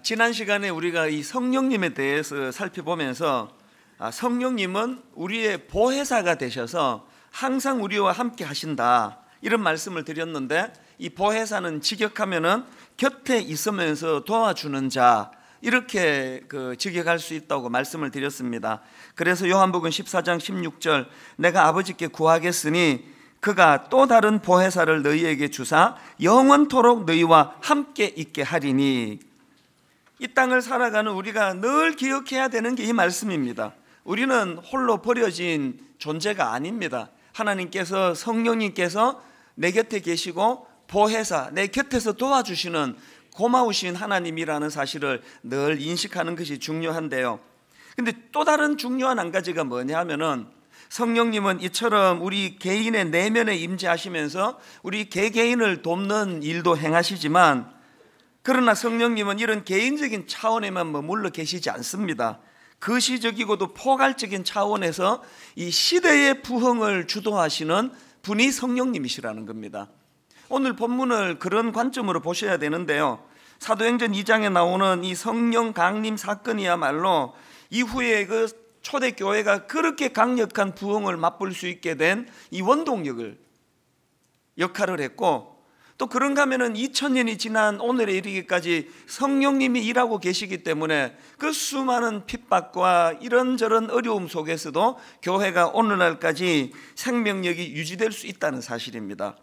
지난 시간에 우리가 이 성령님에 대해서 살펴보면서 성령님은 우리의 보혜사가 되셔서 항상 우리와 함께 하신다, 이런 말씀을 드렸는데, 이 보혜사는 직역하면은 곁에 있으면서 도와주는 자, 이렇게 직역할 수 있다고 말씀을 드렸습니다. 그래서 요한복음 14장 16절, 내가 아버지께 구하겠으니 그가 또 다른 보혜사를 너희에게 주사 영원토록 너희와 함께 있게 하리니. 이 땅을 살아가는 우리가 늘 기억해야 되는 게 이 말씀입니다. 우리는 홀로 버려진 존재가 아닙니다. 하나님께서, 성령님께서 내 곁에 계시고 보혜사, 내 곁에서 도와주시는 고마우신 하나님이라는 사실을 늘 인식하는 것이 중요한데요. 근데 또 다른 중요한 한 가지가 뭐냐 하면은, 성령님은 이처럼 우리 개인의 내면에 임재하시면서 우리 개개인을 돕는 일도 행하시지만, 그러나 성령님은 이런 개인적인 차원에만 머물러 계시지 않습니다. 거시적이고도 포괄적인 차원에서 이 시대의 부흥을 주도하시는 분이 성령님이시라는 겁니다. 오늘 본문을 그런 관점으로 보셔야 되는데요, 사도행전 2장에 나오는 이 성령 강림 사건이야말로 이후에 그 초대교회가 그렇게 강력한 부흥을 맛볼 수 있게 된 이 원동력을 역할을 했고, 또 그런가 하면은 2000년이 지난 오늘에 이르기까지 성령님이 일하고 계시기 때문에 그 수많은 핍박과 이런저런 어려움 속에서도 교회가 오늘날까지 생명력이 유지될 수 있다는 사실입니다.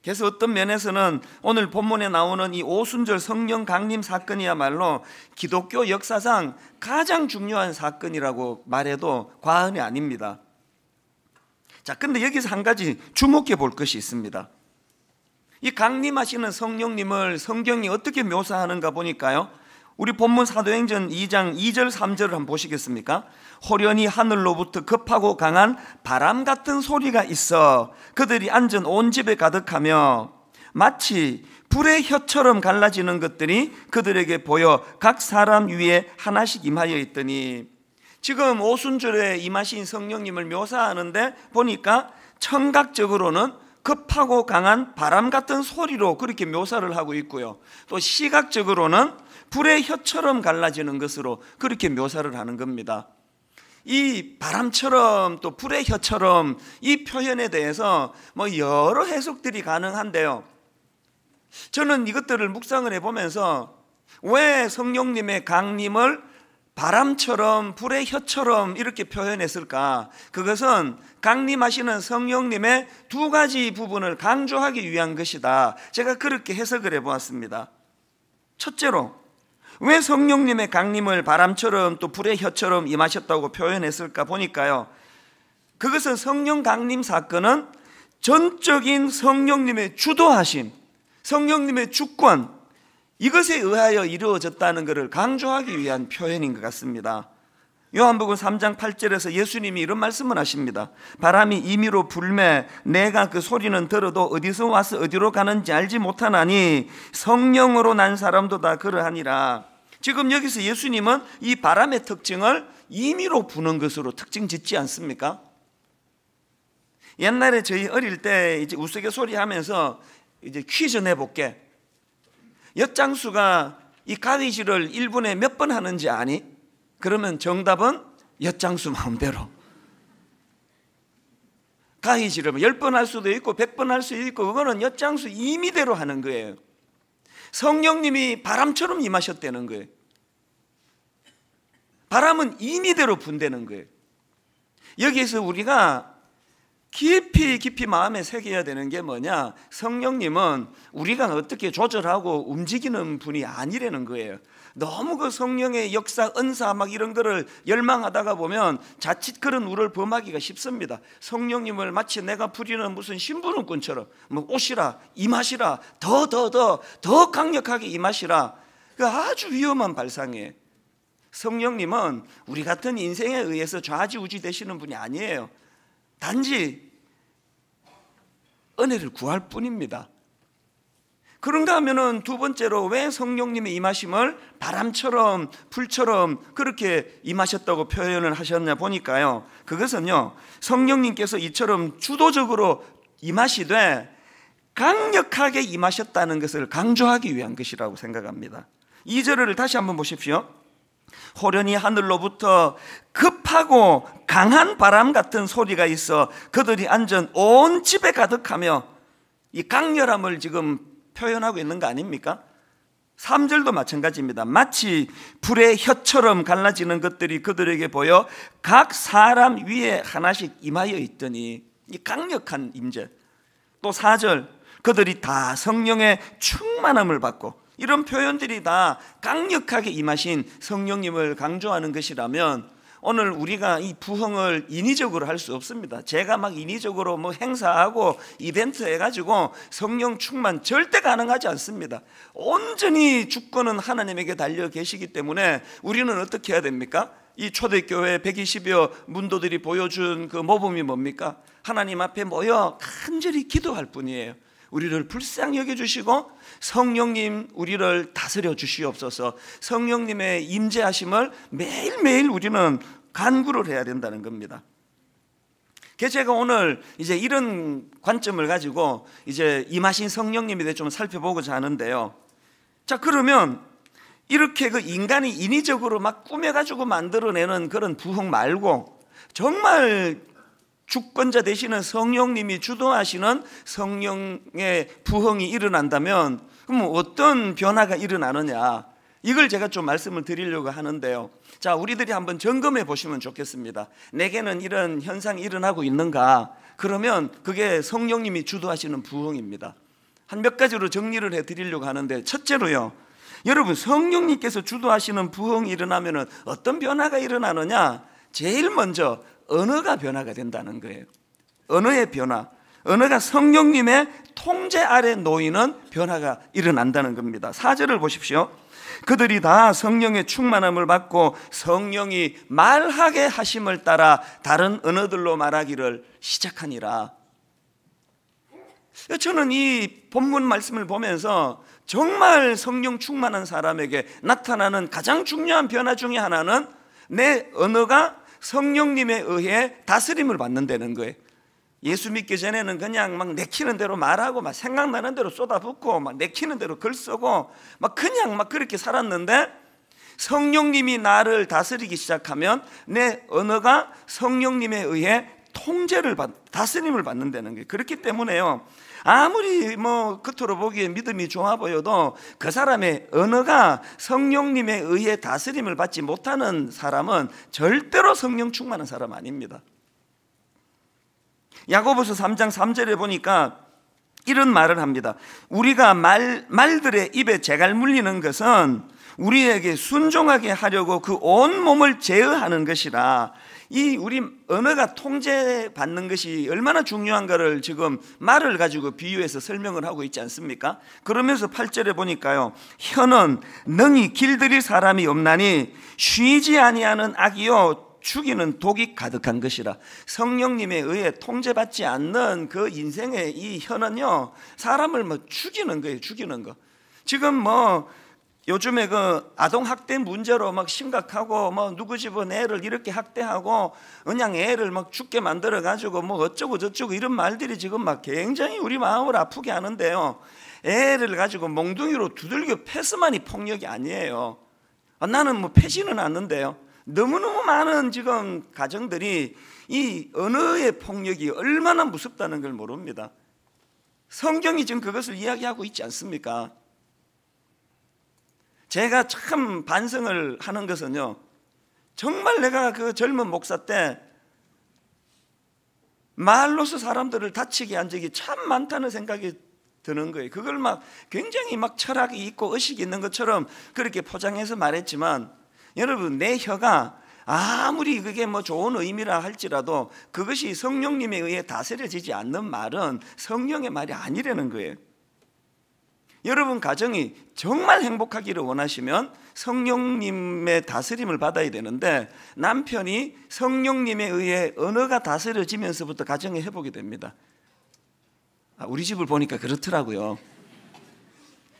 그래서 어떤 면에서는 오늘 본문에 나오는 이 오순절 성령 강림 사건이야말로 기독교 역사상 가장 중요한 사건이라고 말해도 과언이 아닙니다. 자, 근데 여기서 한 가지 주목해 볼 것이 있습니다. 이 강림하시는 성령님을 성경이 어떻게 묘사하는가 보니까요, 우리 본문 사도행전 2장 2절 3절을 한번 보시겠습니까? 호련히 하늘로부터 급하고 강한 바람 같은 소리가 있어 그들이 앉은 온 집에 가득하며 마치 불의 혀처럼 갈라지는 것들이 그들에게 보여 각 사람 위에 하나씩 임하여 있더니. 지금 오순절에 임하신 성령님을 묘사하는데 보니까 청각적으로는 급하고 강한 바람 같은 소리로 그렇게 묘사를 하고 있고요, 또 시각적으로는 불의 혀처럼 갈라지는 것으로 그렇게 묘사를 하는 겁니다. 이 바람처럼 또 불의 혀처럼, 이 표현에 대해서 여러 해석들이 가능한데요, 저는 이것들을 묵상을 해보면서 왜 성령님의 강림을 바람처럼 불의 혀처럼 이렇게 표현했을까? 그것은 강림하시는 성령님의 두 가지 부분을 강조하기 위한 것이다, 제가 그렇게 해석을 해보았습니다. 첫째로, 왜 성령님의 강림을 바람처럼 또 불의 혀처럼 임하셨다고 표현했을까 보니까요, 그것은 성령 강림 사건은 전적인 성령님의 주도하심, 성령님의 주권, 이것에 의하여 이루어졌다는 것을 강조하기 위한 표현인 것 같습니다. 요한복음 3장 8절에서 예수님이 이런 말씀을 하십니다. 바람이 임의로 불매 내가 그 소리는 들어도 어디서 와서 어디로 가는지 알지 못하나니 성령으로 난 사람도 다 그러하니라. 지금 여기서 예수님은 이 바람의 특징을 임의로 부는 것으로 특징 짓지 않습니까? 옛날에 저희 어릴 때 이제 우스갯소리 하면서 이제 퀴즈 내볼게. 엿장수가 이 가위질을 1분에 몇 번 하는지 아니? 그러면 정답은 엿장수 마음대로. 가위질을 10번 할 수도 있고 100번 할 수도 있고, 그거는 엿장수 임의대로 하는 거예요. 성령님이 바람처럼 임하셨다는 거예요. 바람은 임의대로 분다는 거예요. 여기에서 우리가 깊이 마음에 새겨야 되는 게 뭐냐, 성령님은 우리가 어떻게 조절하고 움직이는 분이 아니라는 거예요. 너무 그 성령의 역사, 은사 막 이런 거를 열망하다가 보면 자칫 그런 우를 범하기가 쉽습니다. 성령님을 마치 내가 부리는 무슨 심부름꾼처럼 오시라, 임하시라, 더 강력하게 임하시라, 그 아주 위험한 발상이에요. 성령님은 우리 같은 인생에 의해서 좌지우지 되시는 분이 아니에요. 단지 은혜를 구할 뿐입니다. 그런가 하면은 두 번째로, 왜 성령님의 임하심을 바람처럼 불처럼 그렇게 임하셨다고 표현을 하셨냐 보니까요, 그것은요, 성령님께서 이처럼 주도적으로 임하시되 강력하게 임하셨다는 것을 강조하기 위한 것이라고 생각합니다. 2절을 다시 한번 보십시오. 호련히 하늘로부터 급하고 강한 바람 같은 소리가 있어 그들이 앉은 온 집에 가득하며, 이 강렬함을 지금 표현하고 있는 거 아닙니까? 3절도 마찬가지입니다. 마치 불의 혀처럼 갈라지는 것들이 그들에게 보여 각 사람 위에 하나씩 임하여 있더니, 이 강력한 임재. 또 4절, 그들이 다 성령의 충만함을 받고, 이런 표현들이 다 강력하게 임하신 성령님을 강조하는 것이라면 오늘 우리가 이 부흥을 인위적으로 할 수 없습니다. 제가 막 인위적으로 뭐 행사하고 이벤트 해가지고 성령 충만 절대 가능하지 않습니다. 온전히 주권은 하나님에게 달려 계시기 때문에 우리는 어떻게 해야 됩니까? 이 초대교회 120여 문도들이 보여준 그 모범이 뭡니까? 하나님 앞에 모여 간절히 기도할 뿐이에요. 우리를 불쌍히 여겨주시고 성령님 우리를 다스려 주시옵소서. 성령님의 임재하심을 매일매일 우리는 간구를 해야 된다는 겁니다. 그래서 제가 오늘 이제 이런 관점을 가지고 이제 임하신 성령님에 대해 좀 살펴보고자 하는데요. 자, 그러면 이렇게 그 인간이 인위적으로 막 꾸며가지고 만들어내는 그런 부흥 말고 정말 주권자 되시는 성령님이 주도하시는 성령의 부흥이 일어난다면 그럼 어떤 변화가 일어나느냐, 이걸 제가 좀 말씀을 드리려고 하는데요. 자, 우리들이 한번 점검해 보시면 좋겠습니다. 내게는 이런 현상이 일어나고 있는가? 그러면 그게 성령님이 주도하시는 부흥입니다. 한 몇 가지로 정리를 해드리려고 하는데, 첫째로요, 여러분 성령님께서 주도하시는 부흥이 일어나면 어떤 변화가 일어나느냐? 제일 먼저 언어가 변화가 된다는 거예요. 언어의 변화, 언어가 성령님의 통제 아래 놓이는 변화가 일어난다는 겁니다. 4절을 보십시오. 그들이 다 성령의 충만함을 받고 성령이 말하게 하심을 따라 다른 언어들로 말하기를 시작하니라. 저는 이 본문 말씀을 보면서 정말 성령 충만한 사람에게 나타나는 가장 중요한 변화 중에 하나는 내 언어가 성령님에 의해 다스림을 받는다는 거예요. 예수 믿기 전에는 그냥 막 내키는 대로 말하고 막 생각나는 대로 쏟아붓고 막 내키는 대로 글 쓰고 막 그냥 막 그렇게 살았는데, 성령님이 나를 다스리기 시작하면 내 언어가 성령님에 의해 다스림을 받는다는 거예요. 그렇기 때문에요, 아무리 뭐 겉으로 보기에 믿음이 좋아 보여도 그 사람의 언어가 성령님에 의해 다스림을 받지 못하는 사람은 절대로 성령 충만한 사람 아닙니다. 야고보서 3장 3절에 보니까 이런 말을 합니다. 우리가 말들의 입에 재갈 물리는 것은 우리에게 순종하게 하려고 그 온 몸을 제어하는 것이라. 이 우리 언어가 통제받는 것이 얼마나 중요한가를 지금 말을 가지고 비유해서 설명을 하고 있지 않습니까? 그러면서 8절에 보니까요, 혀는 능히 길들일 사람이 없나니 쉬지 아니하는 악이요 죽이는 독이 가득한 것이라. 성령님에 의해 통제받지 않는 그 인생의 이 혀는요, 사람을 뭐 죽이는 거예요. 죽이는 거. 지금 뭐 요즘에 그 아동학대 문제로 막 심각하고 뭐 누구 집은 애를 이렇게 학대하고 그냥 애를 막 죽게 만들어 가지고 뭐 어쩌고 저쩌고 이런 말들이 지금 막 굉장히 우리 마음을 아프게 하는데요, 애를 가지고 몽둥이로 두들겨 패스만이 폭력이 아니에요. 나는 뭐 패지는 않는데요, 너무너무 많은 지금 가정들이 이 언어의 폭력이 얼마나 무섭다는 걸 모릅니다. 성경이 지금 그것을 이야기하고 있지 않습니까? 제가 참 반성을 하는 것은요, 정말 내가 그 젊은 목사 때 말로서 사람들을 다치게 한 적이 참 많다는 생각이 드는 거예요. 그걸 막 굉장히 막 철학이 있고 의식이 있는 것처럼 그렇게 포장해서 말했지만, 여러분 내 혀가 아무리 그게 뭐 좋은 의미라 할지라도 그것이 성령님에 의해 다스려지지 않는 말은 성령의 말이 아니라는 거예요. 여러분 가정이 정말 행복하기를 원하시면 성령님의 다스림을 받아야 되는데, 남편이 성령님에 의해 언어가 다스려지면서부터 가정의 회복이 됩니다. 우리 집을 보니까 그렇더라고요.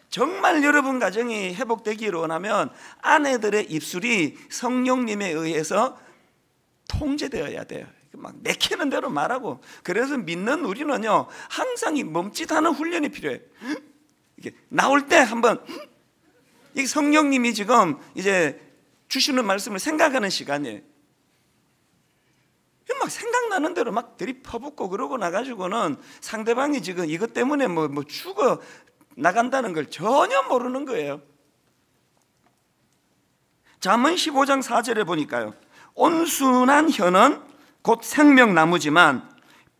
정말 여러분 가정이 회복되기를 원하면 아내들의 입술이 성령님에 의해서 통제되어야 돼요. 막 내키는 대로 말하고. 그래서 믿는 우리는요, 항상 이 멈칫하는 훈련이 필요해요. 이게 나올 때 한번 이 성령님이 지금 이제 주시는 말씀을 생각하는 시간이에요. 막 생각나는 대로 막 들이퍼붓고 그러고 나가지고는 상대방이 지금 이것 때문에 뭐 죽어 나간다는 걸 전혀 모르는 거예요. 잠언 15장 4절에 보니까요, 온순한 혀는 곧 생명나무지만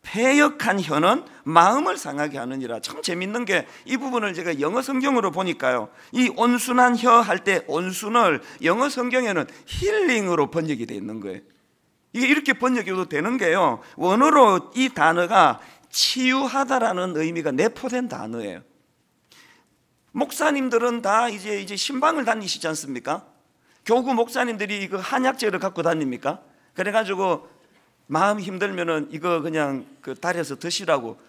패역한 혀는 마음을 상하게 하느니라. 참 재밌는 게 이 부분을 제가 영어 성경으로 보니까요, 이 온순한 혀 할 때 온순을 영어 성경에는 힐링으로 번역이 되어 있는 거예요. 이게 이렇게 번역해도 되는 게요, 원어로 이 단어가 치유하다라는 의미가 내포된 단어예요. 목사님들은 다 이제 신방을 다니시지 않습니까? 교구 목사님들이 그 한약재를 갖고 다닙니까? 그래가지고 마음 힘들면은 이거 그냥 그 달여서 드시라고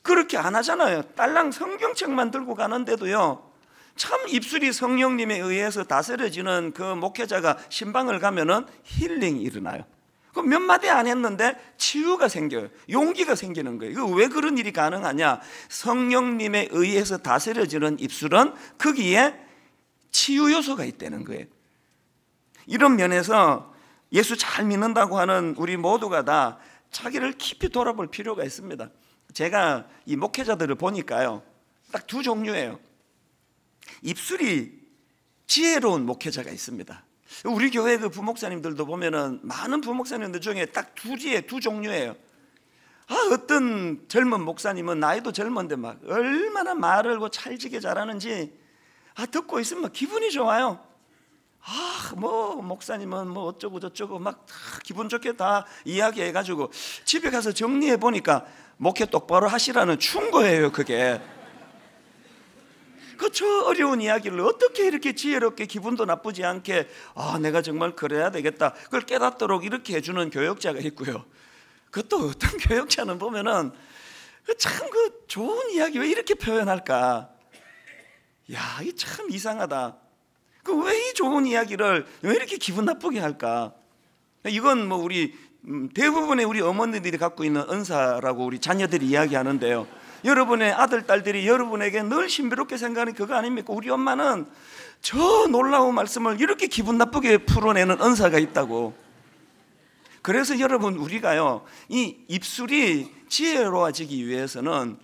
그렇게 안 하잖아요. 딸랑 성경책만 들고 가는데도요, 참 입술이 성령님에 의해서 다스려지는 그 목회자가 신방을 가면은 힐링이 일어나요. 그럼 몇 마디 안 했는데 치유가 생겨요. 용기가 생기는 거예요. 왜 그런 일이 가능하냐? 성령님에 의해서 다스려지는 입술은 거기에 치유 요소가 있다는 거예요. 이런 면에서 예수 잘 믿는다고 하는 우리 모두가 다 자기를 깊이 돌아볼 필요가 있습니다. 제가 이 목회자들을 보니까요, 딱 두 종류예요. 입술이 지혜로운 목회자가 있습니다. 우리 교회 그 부목사님들도 보면은 많은 부목사님들 중에 딱 두 종류예요. 어떤 젊은 목사님은 나이도 젊은데 막 얼마나 말을 찰지게 잘하는지 듣고 있으면 기분이 좋아요. 목사님은 뭐 어쩌고 저쩌고 막 기분 좋게 다 이야기해가지고 집에 가서 정리해 보니까 목회 똑바로 하시라는 충고예요. 그게 저 어려운 이야기를 어떻게 이렇게 지혜롭게 기분도 나쁘지 않게 내가 정말 그래야 되겠다, 그걸 깨닫도록 이렇게 해주는 교역자가 있고요. 그것도 어떤 교역자는 보면은 참 그 좋은 이야기 왜 이렇게 표현할까, 이 참 이상하다, 왜 이 좋은 이야기를 왜 이렇게 기분 나쁘게 할까. 이건 뭐 우리 대부분의 우리 어머니들이 갖고 있는 은사라고 우리 자녀들이 이야기하는데요, 여러분의 아들, 딸들이 여러분에게 늘 신비롭게 생각하는 그거 아닙니까? 우리 엄마는 저 놀라운 말씀을 이렇게 기분 나쁘게 풀어내는 은사가 있다고. 그래서 여러분, 우리가요, 이 입술이 지혜로워지기 위해서는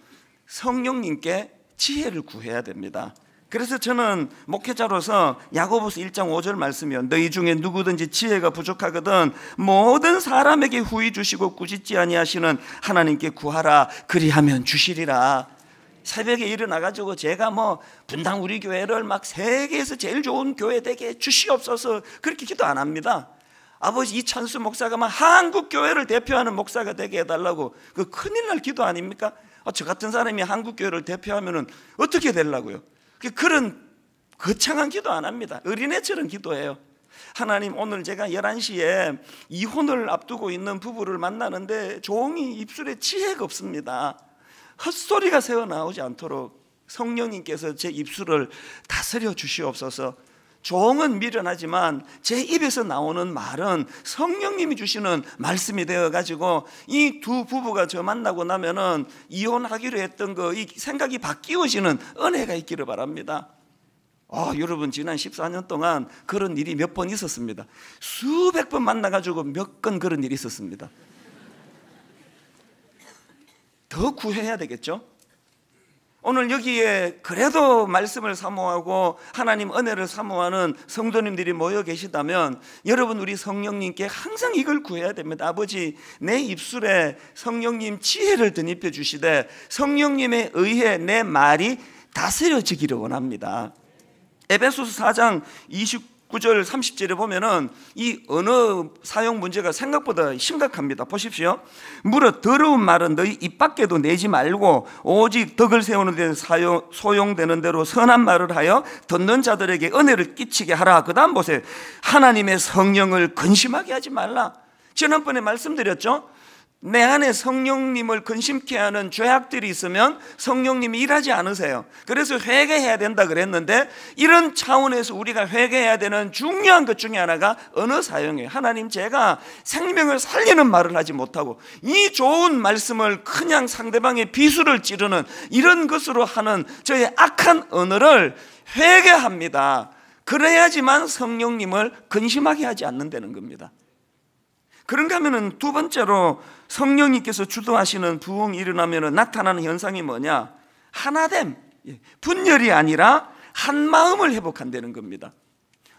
성령님께 지혜를 구해야 됩니다. 그래서 저는 목회자로서 야고보서 1장 5절 말씀이요, 너희 중에 누구든지 지혜가 부족하거든 모든 사람에게 후히 주시고 꾸짖지 아니하시는 하나님께 구하라, 그리하면 주시리라. 새벽에 일어나가지고 제가 분당 우리 교회를 막 세계에서 제일 좋은 교회 되게 주시옵소서 그렇게 기도 안 합니다. 아버지 이찬수 목사가 막 한국 교회를 대표하는 목사가 되게 해달라고, 그 큰일 날 기도 아닙니까? 저 같은 사람이 한국 교회를 대표하면은 어떻게 되려고요? 그런 거창한 기도 안 합니다. 어린애처럼 기도해요. 하나님, 오늘 제가 11시에 이혼을 앞두고 있는 부부를 만나는데 종이 입술에 지혜가 없습니다. 헛소리가 새어나오지 않도록 성령님께서 제 입술을 다스려 주시옵소서. 종은 미련하지만 제 입에서 나오는 말은 성령님이 주시는 말씀이 되어가지고 이 두 부부가 저 만나고 나면은 이혼하기로 했던 이 생각이 바뀌어지는 은혜가 있기를 바랍니다. 여러분, 지난 14년 동안 그런 일이 몇 번 있었습니다. 수백 번 만나가지고 몇 건 그런 일이 있었습니다. 더 구해야 되겠죠? 오늘 여기에 그래도 말씀을 사모하고 하나님 은혜를 사모하는 성도님들이 모여 계시다면 여러분, 우리 성령님께 항상 이걸 구해야 됩니다. 아버지, 내 입술에 성령님 지혜를 덧입혀 주시되 성령님에 의해 내 말이 다스려지기를 원합니다. 에베소서 4장 29절 30절에 보면은 이 언어 사용 문제가 생각보다 심각합니다. 보십시오. 무릇 더러운 말은 너희 입 밖에도 내지 말고 오직 덕을 세우는 데 소용되는 대로 선한 말을 하여 듣는 자들에게 은혜를 끼치게 하라. 그 다음 보세요. 하나님의 성령을 근심하게 하지 말라. 지난번에 말씀드렸죠. 내 안에 성령님을 근심케 하는 죄악들이 있으면 성령님이 일하지 않으세요. 그래서 회개해야 된다 그랬는데, 이런 차원에서 우리가 회개해야 되는 중요한 것 중에 하나가 언어 사용이에요. 하나님, 제가 생명을 살리는 말을 하지 못하고 이 좋은 말씀을 그냥 상대방의 비수를 찌르는 이런 것으로 하는 저의 악한 언어를 회개합니다. 그래야지만 성령님을 근심하게 하지 않는다는 겁니다. 그런가 하면은 두 번째로 성령님께서 주도하시는 부흥이 일어나면 나타나는 현상이 뭐냐? 하나됨, 분열이 아니라 한 마음을 회복한다는 겁니다.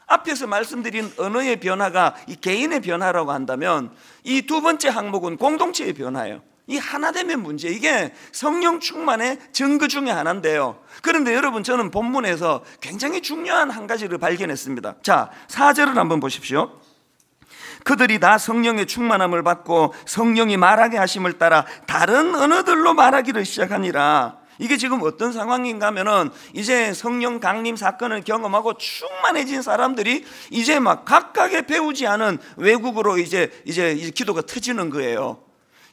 앞에서 말씀드린 언어의 변화가 이 개인의 변화라고 한다면, 이 두 번째 항목은 공동체의 변화예요. 이 하나됨의 문제, 이게 성령 충만의 증거 중에 하나인데요. 그런데 여러분, 저는 본문에서 굉장히 중요한 한 가지를 발견했습니다. 자, 4절을 한번 보십시오. 그들이 다 성령의 충만함을 받고 성령이 말하게 하심을 따라 다른 언어들로 말하기를 시작하니라. 이게 지금 어떤 상황인가 하면은, 이제 성령 강림 사건을 경험하고 충만해진 사람들이 이제 막 각각의 배우지 않은 외국어로 이제 기도가 터지는 거예요.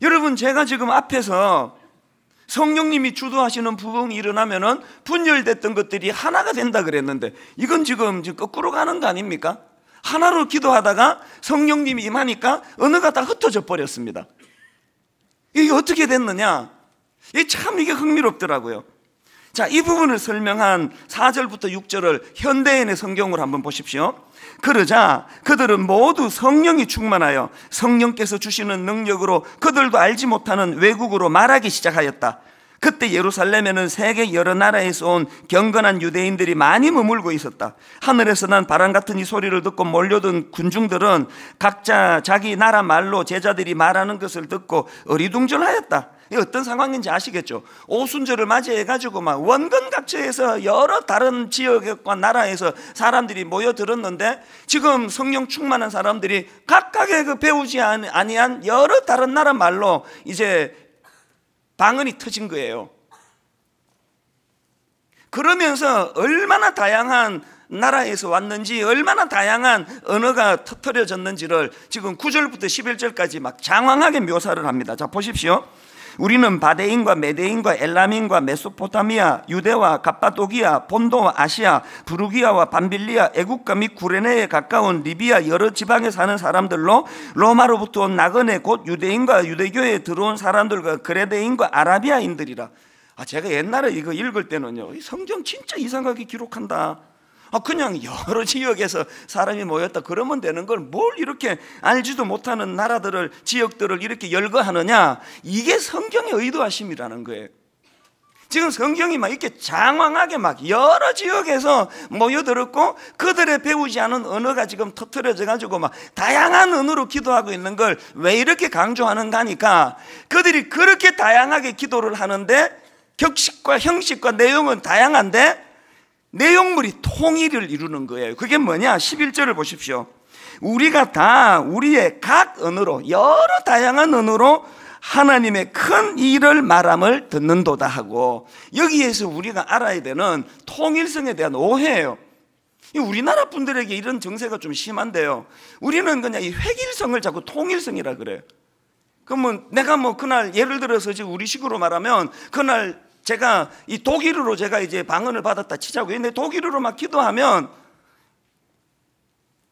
여러분, 제가 지금 앞에서 성령님이 주도하시는 부흥이 일어나면은 분열됐던 것들이 하나가 된다 그랬는데, 이건 지금 거꾸로 가는 거 아닙니까? 하나로 기도하다가 성령님이 임하니까 언어가 다 흩어져 버렸습니다. 이게 어떻게 됐느냐? 이게 참 흥미롭더라고요. 자, 이 부분을 설명한 4절부터 6절을 현대인의 성경으로 한번 보십시오. 그러자 그들은 모두 성령이 충만하여 성령께서 주시는 능력으로 그들도 알지 못하는 외국어로 말하기 시작하였다. 그때 예루살렘에는 세계 여러 나라에서 온 경건한 유대인들이 많이 머물고 있었다. 하늘에서 난 바람 같은 이 소리를 듣고 몰려든 군중들은 각자 자기 나라 말로 제자들이 말하는 것을 듣고 어리둥절하였다. 이 어떤 상황인지 아시겠죠? 오순절을 맞이해가지고 막 원근각처에서 여러 다른 지역과 나라에서 사람들이 모여들었는데, 지금 성령 충만한 사람들이 각각의 그 배우지 아니한 여러 다른 나라 말로 이제 방언이 터진 거예요. 그러면서 얼마나 다양한 나라에서 왔는지, 얼마나 다양한 언어가 터뜨려졌는지를 지금 9절부터 11절까지 막 장황하게 묘사를 합니다. 자, 보십시오. 우리는 바데인과 메데인과 엘람인과 메소포타미아, 유대와 갑바도기아, 본도와 아시아, 부르기아와 밤빌리아, 애국가 및 구레네에 가까운 리비아 여러 지방에 사는 사람들로 로마로부터 온 나그네 곧 유대인과 유대교에 들어온 사람들과 그레데인과 아라비아인들이라. 제가 옛날에 이거 읽을 때는요, 이 성경 진짜 이상하게 기록한다. 그냥 여러 지역에서 사람이 모였다 그러면 되는 걸 뭘 이렇게 알지도 못하는 나라들을, 지역들을 이렇게 열거하느냐. 이게 성경의 의도하심이라는 거예요. 지금 성경이 막 이렇게 장황하게 막 여러 지역에서 모여들었고, 그들의 배우지 않은 언어가 지금 터트려져 가지고 막 다양한 언어로 기도하고 있는 걸 왜 이렇게 강조하는가 하니까, 그들이 그렇게 다양하게 기도를 하는데 격식과 형식과 내용은 다양한데 내용물이 통일을 이루는 거예요. 그게 뭐냐? 11절을 보십시오. 우리가 다 우리의 각 언어로, 여러 다양한 언어로 하나님의 큰 일을 말함을 듣는도다 하고, 여기에서 우리가 알아야 되는 통일성에 대한 오해예요. 우리나라 분들에게 이런 정세가 좀 심한데요, 우리는 그냥 이 획일성을 자꾸 통일성이라 그래요. 그러면 내가 그날 예를 들어서 지금 우리식으로 말하면, 그날 제가 이 독일어로 제가 이제 방언을 받았다 치자고요. 근데 독일어로 막 기도하면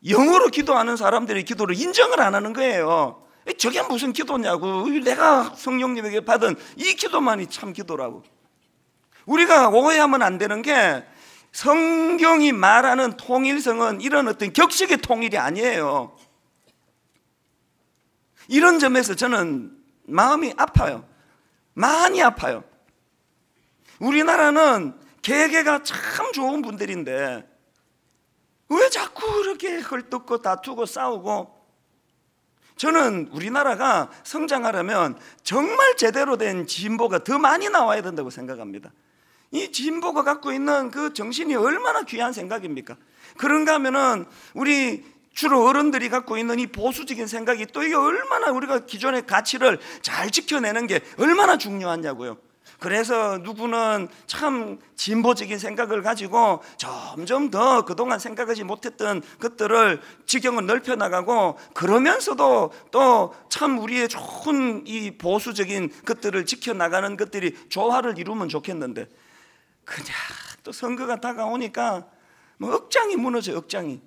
영어로 기도하는 사람들의 기도를 인정을 안 하는 거예요. 저게 무슨 기도냐고. 내가 성령님에게 받은 이 기도만이 참 기도라고. 우리가 오해하면 안 되는 게, 성경이 말하는 통일성은 이런 어떤 격식의 통일이 아니에요. 이런 점에서 저는 마음이 아파요. 많이 아파요. 우리나라는 개개가 참 좋은 분들인데 왜 자꾸 그렇게 헐뜯고 다투고 싸우고. 저는 우리나라가 성장하려면 정말 제대로 된 진보가 더 많이 나와야 된다고 생각합니다. 이 진보가 갖고 있는 그 정신이 얼마나 귀한 생각입니까? 그런가 하면은 우리 주로 어른들이 갖고 있는 이 보수적인 생각이 또 이게 얼마나 우리가 기존의 가치를 잘 지켜내는 게 얼마나 중요하냐고요. 그래서 누구는 참 진보적인 생각을 가지고 점점 더 그동안 생각하지 못했던 것들을 지경을 넓혀나가고, 그러면서도 또 참 우리의 좋은 이 보수적인 것들을 지켜나가는 것들이 조화를 이루면 좋겠는데, 그냥 또 선거가 다가오니까 뭐 억장이 무너져요. 억장이.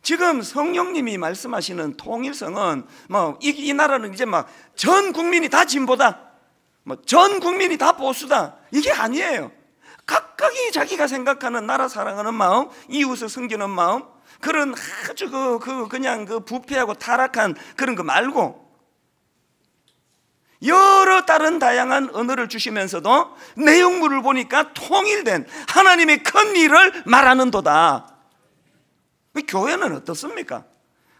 지금 성령님이 말씀하시는 통일성은 뭐 이 나라는 이제 막 전 국민이 다 진보다, 뭐 전 국민이 다 보수다, 이게 아니에요. 각각이 자기가 생각하는 나라 사랑하는 마음, 이웃을 섬기는 마음, 그런 아주 그냥 부패하고 타락한 그런 거 말고, 여러 다른 다양한 언어를 주시면서도 내용물을 보니까 통일된 하나님의 큰 일을 말하는도다. 교회는 어떻습니까?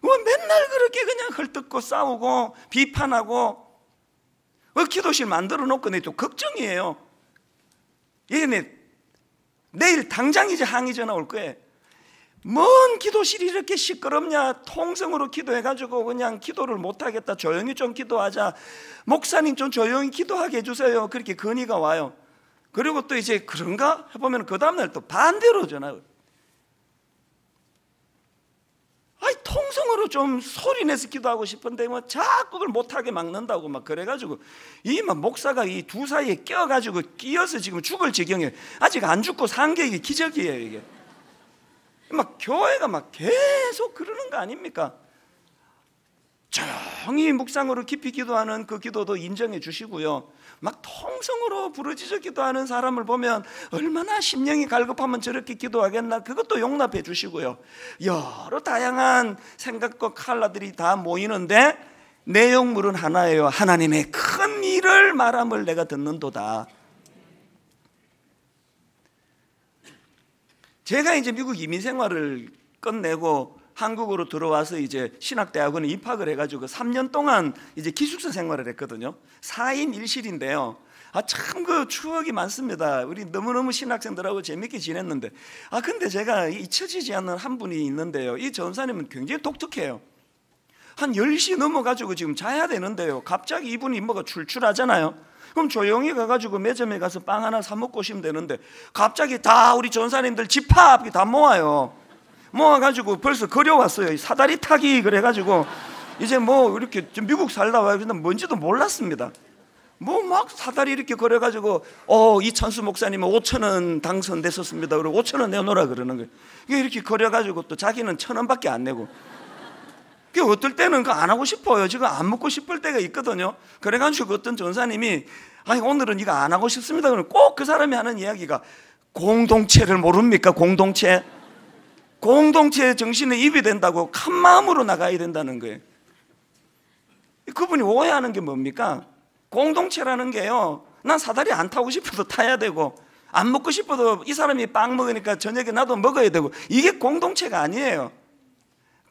맨날 그렇게 그냥 헐뜯고 싸우고 비판하고, 기도실 만들어 놓고 내 또 걱정이에요. 얘네 내일 당장 이제 항의 전화 올 거예요. 뭔 기도실이 이렇게 시끄럽냐, 통성으로 기도해가지고 그냥 기도를 못하겠다, 조용히 좀 기도하자, 목사님 좀 조용히 기도하게 해주세요, 그렇게 건의가 와요. 그리고 또 이제 그런가 해보면 그 다음날 또 반대로 전화. 아이, 통성으로 좀 소리내서 기도하고 싶은데 뭐 자꾸 그걸 못하게 막는다고 막 그래가지고, 이 막 목사가 이 두 사이에 껴가지고 끼어서 지금 죽을 지경에, 아직 안 죽고 산 게 이게 기적이에요. 이게 막 교회가 막 계속 그러는 거 아닙니까? 조용히 묵상으로 깊이 기도하는 그 기도도 인정해 주시고요, 막 통성으로 부르짖어 기도하는 사람을 보면 얼마나 심령이 갈급하면 저렇게 기도하겠나, 그것도 용납해 주시고요, 여러 다양한 생각과 칼라들이 다 모이는데 내용물은 하나예요. 하나님의 큰 일을 말함을 내가 듣는도다. 제가 이제 미국 이민 생활을 끝내고 한국으로 들어와서 이제 신학대학원에 입학을 해가지고 3년 동안 이제 기숙사 생활을 했거든요. 4인 1실인데요. 참 그 추억이 많습니다. 우리 너무너무 신학생들하고 재밌게 지냈는데, 근데 제가 잊혀지지 않는 한 분이 있는데요. 이 전사님은 굉장히 독특해요. 한 10시 넘어가지고 지금 자야 되는데요, 갑자기 이분이 뭐가 출출하잖아요. 그럼 조용히 가가지고 매점에 가서 빵 하나 사 먹고 오시면 되는데, 갑자기 다 우리 전사님들 집합이 다 모아요. 모아가지고 벌써 거려왔어요. 사다리 타기 그래가지고 이제 뭐 이렇게 미국 살다 와요. 근데 뭔지도 몰랐습니다. 뭐 막 사다리 이렇게 걸어가지고 이찬수 목사님은 5,000원 당선됐었습니다. 그리고 5,000원 내놓으라 그러는 거예요. 이렇게 걸어가지고 또 자기는 1,000원밖에 안 내고, 어떨 때는 안 하고 싶어요. 지금 안 먹고 싶을 때가 있거든요. 그래가지고 어떤 전사님이 오늘은 이거 안 하고 싶습니다. 그러면 꼭 그 사람이 하는 이야기가, 공동체를 모릅니까? 공동체 정신에 입이 된다고 큰 마음으로 나가야 된다는 거예요. 그분이 오해하는 게 뭡니까? 공동체라는 게요, 난 사다리 안 타고 싶어도 타야 되고, 안 먹고 싶어도 이 사람이 빵 먹으니까 저녁에 나도 먹어야 되고, 이게 공동체가 아니에요.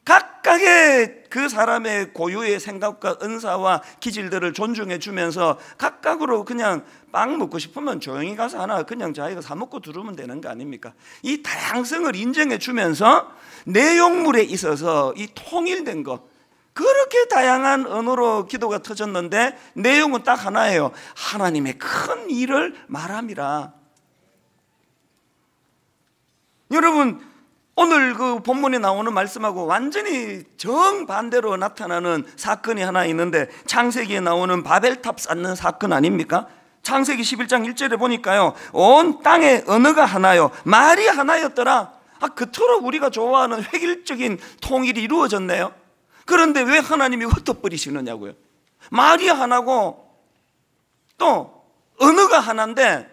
각각의 그 사람의 고유의 생각과 은사와 기질들을 존중해 주면서 각각으로 그냥 빵 먹고 싶으면 조용히 가서 하나 그냥 자기가 사 먹고 들어오면 되는 거 아닙니까? 이 다양성을 인정해 주면서 내용물에 있어서 이 통일된 것, 그렇게 다양한 언어로 기도가 터졌는데 내용은 딱 하나예요. 하나님의 큰 일을 말함이라. 여러분, 오늘 그 본문에 나오는 말씀하고 완전히 정반대로 나타나는 사건이 하나 있는데, 창세기에 나오는 바벨탑 쌓는 사건 아닙니까? 창세기 11장 1절에 보니까요, 온 땅의 언어가 하나요, 말이 하나였더라. 그토록 우리가 좋아하는 획일적인 통일이 이루어졌네요. 그런데 왜 하나님이 흩어버리시느냐고요. 말이 하나고 또 언어가 하나인데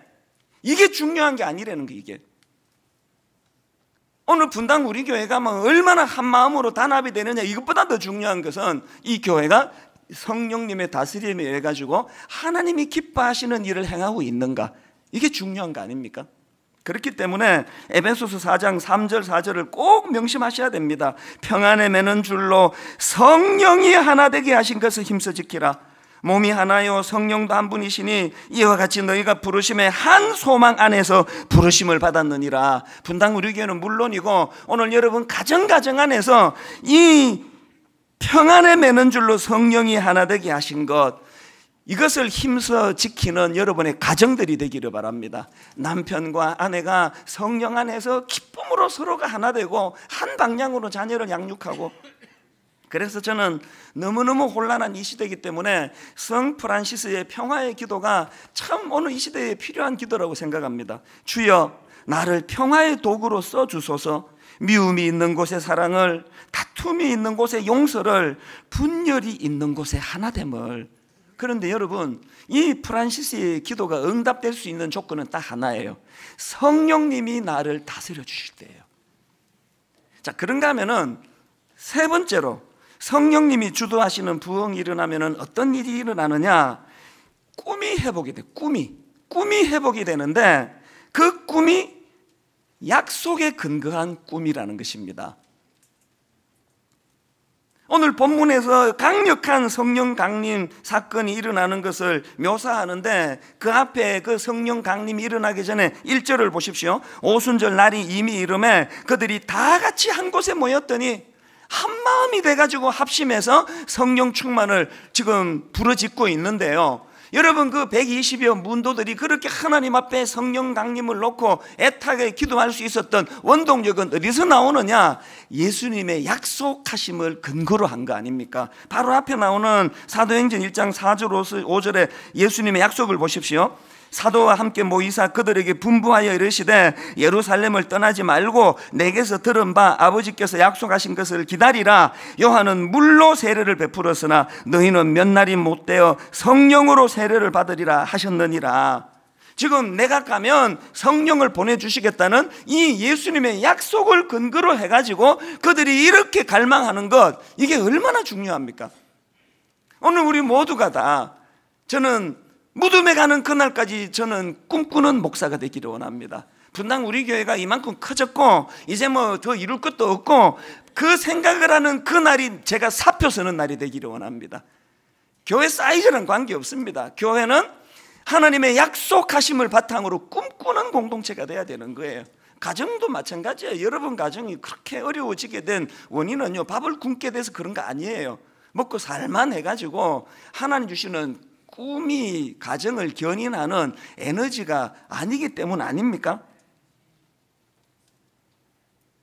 이게 중요한 게 아니라는 거. 이게 오늘 분당 우리 교회가 뭐 얼마나 한 마음으로 단합이 되느냐, 이것보다 더 중요한 것은 이 교회가 성령님의 다스림에 의해 가지고 하나님이 기뻐하시는 일을 행하고 있는가, 이게 중요한 거 아닙니까? 그렇기 때문에 에베소서 4장 3절 4절을 꼭 명심하셔야 됩니다. 평안에 매는 줄로 성령이 하나 되게 하신 것을 힘써 지키라. 몸이 하나요 성령도 한 분이시니 이와 같이 너희가 부르심의 한 소망 안에서 부르심을 받았느니라. 분당 우리 교회는 물론이고 오늘 여러분 가정 안에서 이 평안에 매는 줄로 성령이 하나 되게 하신 것, 이것을 힘써 지키는 여러분의 가정들이 되기를 바랍니다. 남편과 아내가 성령 안에서 기쁨으로 서로가 하나 되고 한 방향으로 자녀를 양육하고, 그래서 저는 너무너무 혼란한 이 시대이기 때문에 성 프란시스의 평화의 기도가 참 오늘 이 시대에 필요한 기도라고 생각합니다. 주여, 나를 평화의 도구로 써주소서. 미움이 있는 곳에 사랑을, 다툼이 있는 곳에 용서를, 분열이 있는 곳에 하나됨을. 그런데 여러분, 이 프란시스의 기도가 응답될 수 있는 조건은 딱 하나예요. 성령님이 나를 다스려 주실 때예요. 자, 그런가 하면은 세 번째로, 성령님이 주도하시는 부흥이 일어나면은 어떤 일이 일어나느냐? 꿈이 회복이 돼. 꿈이 회복이 되는데, 그 꿈이 약속에 근거한 꿈이라는 것입니다. 오늘 본문에서 강력한 성령 강림 사건이 일어나는 것을 묘사하는데, 그 앞에 그 성령 강림이 일어나기 전에 1절을 보십시오. 오순절 날이 이미 이르매 그들이 다 같이 한 곳에 모였더니 한 마음이 돼가지고 합심해서 성령 충만을 지금 부르짖고 있는데요. 여러분, 그 120여 문도들이 그렇게 하나님 앞에 성령 강림을 놓고 애타게 기도할 수 있었던 원동력은 어디서 나오느냐? 예수님의 약속하심을 근거로 한 거 아닙니까? 바로 앞에 나오는 사도행전 1장 4절 5절에 예수님의 약속을 보십시오. 사도와 함께 모이사 그들에게 분부하여 이르시되 예루살렘을 떠나지 말고 내게서 들은 바 아버지께서 약속하신 것을 기다리라. 요한은 물로 세례를 베풀었으나 너희는 몇 날이 못되어 성령으로 세례를 받으리라 하셨느니라. 지금 내가 가면 성령을 보내주시겠다는 이 예수님의 약속을 근거로 해가지고 그들이 이렇게 갈망하는 것, 이게 얼마나 중요합니까? 오늘 우리 모두가 다, 저는 무덤에 가는 그날까지 저는 꿈꾸는 목사가 되기를 원합니다. 분당 우리 교회가 이만큼 커졌고 이제 뭐 더 이룰 것도 없고, 그 생각을 하는 그날이 제가 사표 서는 날이 되기를 원합니다. 교회 사이즈는 관계없습니다. 교회는 하나님의 약속하심을 바탕으로 꿈꾸는 공동체가 돼야 되는 거예요. 가정도 마찬가지예요. 여러분 가정이 그렇게 어려워지게 된 원인은요, 밥을 굶게 돼서 그런 거 아니에요. 먹고 살만 해가지고 하나님 주시는 꿈이 가정을 견인하는 에너지가 아니기 때문 아닙니까?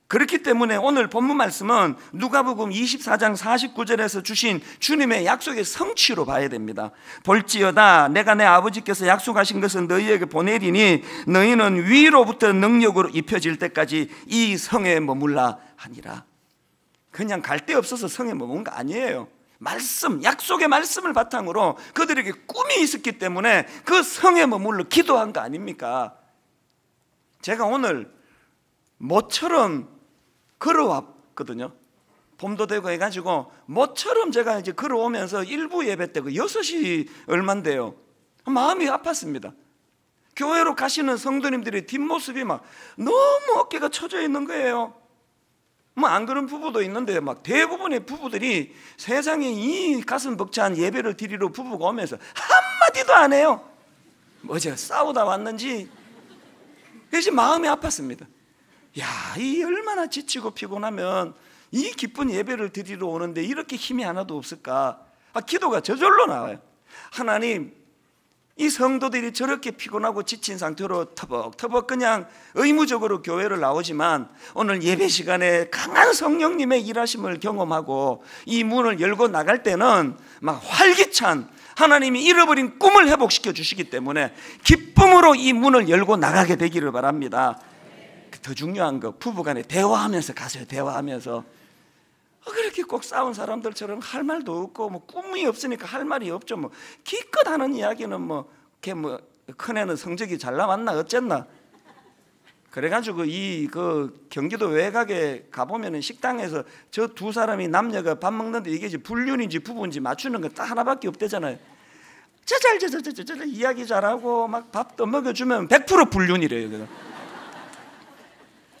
그렇기 때문에 오늘 본문 말씀은 누가복음 24장 49절에서 주신 주님의 약속의 성취로 봐야 됩니다. 볼지어다 내가 내 아버지께서 약속하신 것은 너희에게 보내리니 너희는 위로부터 능력으로 입혀질 때까지 이 성에 머물라 하니라. 그냥 갈 데 없어서 성에 머문 거 아니에요. 말씀, 약속의 말씀을 바탕으로 그들에게 꿈이 있었기 때문에 그 성에 머물러 기도한 거 아닙니까? 제가 오늘 모처럼 걸어왔거든요. 봄도 되고 해가지고 모처럼 제가 이제 걸어오면서 일부 예배 때 그 6시 얼만데요, 마음이 아팠습니다. 교회로 가시는 성도님들의 뒷모습이 막 너무 어깨가 처져 있는 거예요. 뭐 안 그런 부부도 있는데 막 대부분의 부부들이 세상에 이 가슴 벅찬 예배를 드리러 부부가 오면서 한마디도 안 해요. 어제 싸우다 왔는지. 그래서 마음이 아팠습니다. 야, 이 얼마나 지치고 피곤하면 이 기쁜 예배를 드리러 오는데 이렇게 힘이 하나도 없을까? 기도가 저절로 나와요. 하나님, 이 성도들이 저렇게 피곤하고 지친 상태로 터벅터벅 그냥 의무적으로 교회를 나오지만 오늘 예배 시간에 강한 성령님의 일하심을 경험하고 이 문을 열고 나갈 때는 막 활기찬, 하나님이 잃어버린 꿈을 회복시켜 주시기 때문에 기쁨으로 이 문을 열고 나가게 되기를 바랍니다. 더 중요한 거, 부부간에 대화하면서 가세요. 대화하면서. 그렇게 꼭 싸운 사람들처럼 할 말도 없고 뭐 꿈이 없으니까 할 말이 없죠. 뭐 기껏 하는 이야기는 큰애는 성적이 잘 나왔나 어쨌나. 그래가지고 그 경기도 외곽에 가보면은 식당에서 저 두 사람이 남녀가 밥 먹는데 이게 불륜인지 부부인지 맞추는 거 딱 하나밖에 없대잖아요. 저절 이야기 잘하고 막 밥도 먹여주면 100% 불륜이래요.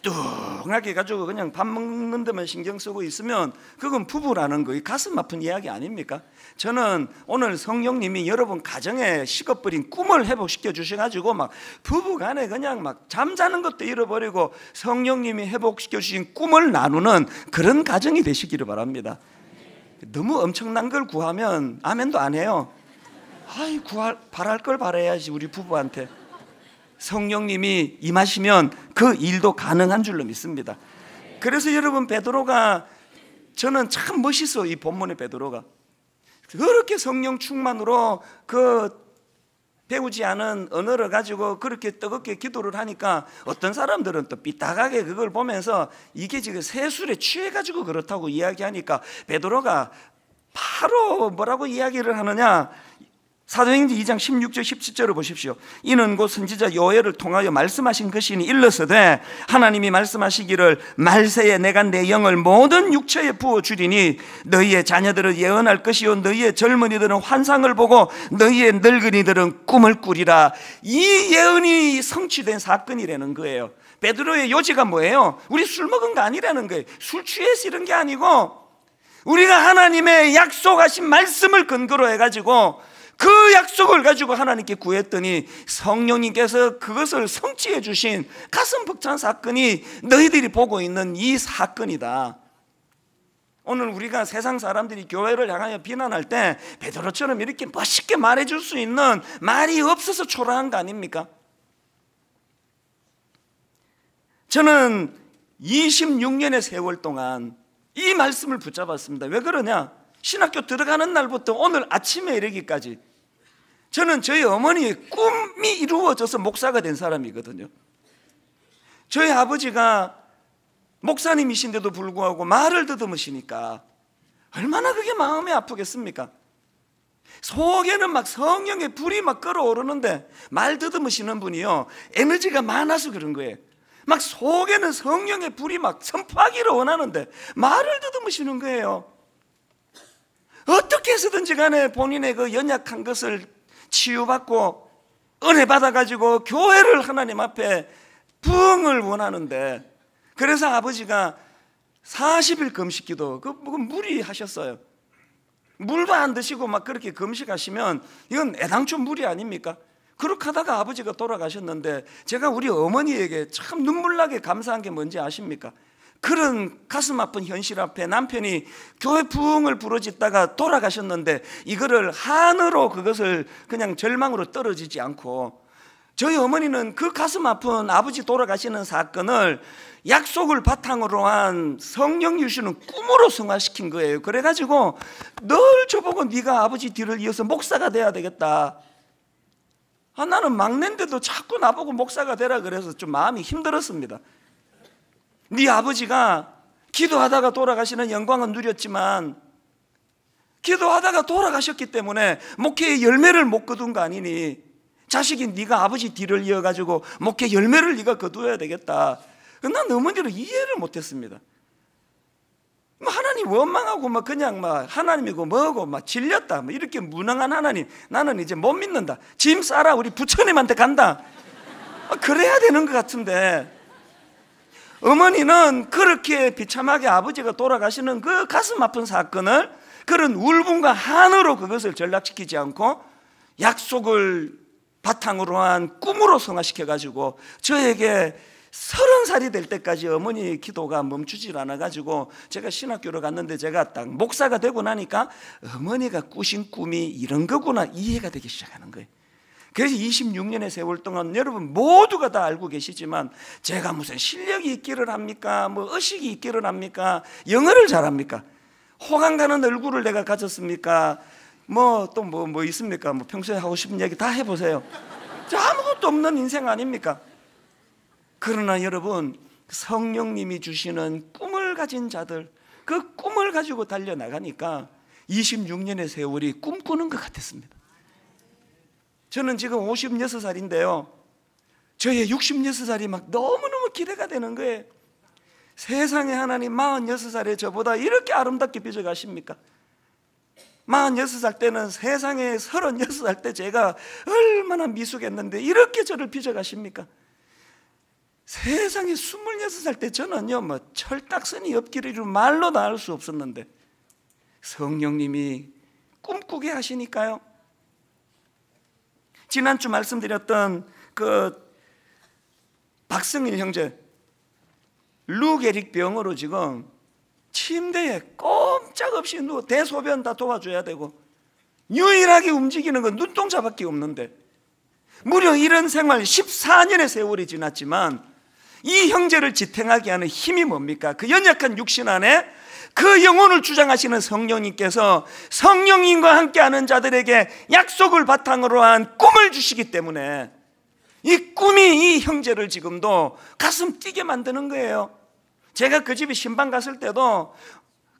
뚱하게 해가지고 그냥 밥 먹는 데만 신경 쓰고 있으면 그건 부부라는 거, 가슴 아픈 이야기 아닙니까? 저는 오늘 성령님이 여러분 가정에 식어버린 꿈을 회복시켜 주셔가지고 막 부부간에 그냥 막 잠자는 것도 잃어버리고 성령님이 회복시켜 주신 꿈을 나누는 그런 가정이 되시기를 바랍니다. 너무 엄청난 걸 구하면 아멘도 안 해요. 아이 바랄 걸 바라야지 우리 부부한테. 성령님이 임하시면 그 일도 가능한 줄로 믿습니다. 그래서 여러분 베드로가 저는 참 멋있어. 이 본문의 베드로가 그렇게 성령 충만으로 그 배우지 않은 언어를 가지고 그렇게 뜨겁게 기도를 하니까 어떤 사람들은 또 삐딱하게 그걸 보면서 이게 지금 세술에 취해가지고 그렇다고 이야기하니까 베드로가 바로 뭐라고 이야기를 하느냐. 사도행전 2장 16절 17절을 보십시오. 이는 곧 선지자 요엘을 통하여 말씀하신 것이니 일러서되 하나님이 말씀하시기를 말세에 내가 내 영을 모든 육체에 부어주리니 너희의 자녀들은 예언할 것이요 너희의 젊은이들은 환상을 보고 너희의 늙은이들은 꿈을 꾸리라. 이 예언이 성취된 사건이라는 거예요. 베드로의 요지가 뭐예요? 우리 술 먹은 거 아니라는 거예요. 술 취해서 이런 게 아니고 우리가 하나님의 약속하신 말씀을 근거로 해가지고 그 약속을 가지고 하나님께 구했더니 성령님께서 그것을 성취해 주신 가슴 벅찬 사건이 너희들이 보고 있는 이 사건이다. 오늘 우리가 세상 사람들이 교회를 향하여 비난할 때 베드로처럼 이렇게 멋있게 말해줄 수 있는 말이 없어서 초라한 거 아닙니까? 저는 26년의 세월 동안 이 말씀을 붙잡았습니다. 왜 그러냐? 신학교 들어가는 날부터 오늘 아침에 이르기까지 저는 저희 어머니의 꿈이 이루어져서 목사가 된 사람이거든요. 저희 아버지가 목사님이신데도 불구하고 말을 더듬으시니까 얼마나 그게 마음이 아프겠습니까? 속에는 막 성령의 불이 막 끓어오르는데 말 더듬으시는 분이요 에너지가 많아서 그런 거예요. 막 속에는 성령의 불이 막 선포하기를 원하는데 말을 더듬으시는 거예요. 어떻게 해서든지 간에 본인의 그 연약한 것을 치유받고 은혜 받아가지고 교회를 하나님 앞에 부흥을 원하는데, 그래서 아버지가 40일 금식기도 그 무리하셨어요. 물도 안 드시고 막 그렇게 금식하시면 이건 애당초 무리 아닙니까? 그렇게 하다가 아버지가 돌아가셨는데 제가 우리 어머니에게 참 눈물나게 감사한 게 뭔지 아십니까? 그런 가슴 아픈 현실 앞에 남편이 교회 부흥을 부르짖다가 돌아가셨는데 이거를 한으로 그것을 그냥 절망으로 떨어지지 않고 저희 어머니는 그 가슴 아픈 아버지 돌아가시는 사건을 약속을 바탕으로 한 성령 주시는 꿈으로 승화시킨 거예요. 그래가지고 늘 저보고 네가 아버지 뒤를 이어서 목사가 돼야 되겠다. 나는 막내인데도 자꾸 나보고 목사가 되라 그래서 좀 마음이 힘들었습니다. 네 아버지가 기도하다가 돌아가시는 영광은 누렸지만 기도하다가 돌아가셨기 때문에 목회의 열매를 못 거둔 거 아니니 자식이 네가 아버지 뒤를 이어가지고 목회 열매를 네가 거두어야 되겠다. 난 어머니를 이해를 못했습니다. 하나님 원망하고 막 그냥 막 하나님이고 뭐고 막 질렸다 뭐 이렇게 무능한 하나님 나는 이제 못 믿는다. 짐 싸라 우리 부처님한테 간다. 그래야 되는 것 같은데 어머니는 그렇게 비참하게 아버지가 돌아가시는 그 가슴 아픈 사건을 그런 울분과 한으로 그것을 전락시키지 않고 약속을 바탕으로 한 꿈으로 성화시켜가지고 저에게 30살이 될 때까지 어머니의 기도가 멈추질 않아가지고 제가 신학교를 갔는데 제가 딱 목사가 되고 나니까 어머니가 꾸신 꿈이 이런 거구나 이해가 되기 시작하는 거예요. 그래서 26년의 세월 동안 여러분 모두가 다 알고 계시지만 제가 무슨 실력이 있기를 합니까? 뭐 의식이 있기를 합니까? 영어를 잘합니까? 호감 가는 얼굴을 내가 가졌습니까? 뭐 또 뭐 있습니까? 뭐 평소에 하고 싶은 얘기 다 해보세요. 아무것도 없는 인생 아닙니까? 그러나 여러분 성령님이 주시는 꿈을 가진 자들 그 꿈을 가지고 달려나가니까 26년의 세월이 꿈꾸는 것 같았습니다. 저는 지금 56살인데요 저의 66살이 막 너무너무 기대가 되는 거예요. 세상에 하나님 46살에 저보다 이렇게 아름답게 빚어가십니까? 46살 때는 세상에 36살 때 제가 얼마나 미숙했는데 이렇게 저를 빚어가십니까? 세상에 26살 때 저는요 뭐 철딱선이 없기를 말로 다 할 수 없었는데 성령님이 꿈꾸게 하시니까요. 지난주 말씀드렸던 그 박승일 형제 루게릭 병으로 지금 침대에 꼼짝없이 누워 대소변 다 도와줘야 되고 유일하게 움직이는 건 눈동자밖에 없는데 무려 이런 생활 14년의 세월이 지났지만 이 형제를 지탱하게 하는 힘이 뭡니까? 그 연약한 육신 안에 그 영혼을 주장하시는 성령님께서 성령님과 함께하는 자들에게 약속을 바탕으로 한 꿈을 주시기 때문에 이 꿈이 이 형제를 지금도 가슴 뛰게 만드는 거예요. 제가 그 집에 신방 갔을 때도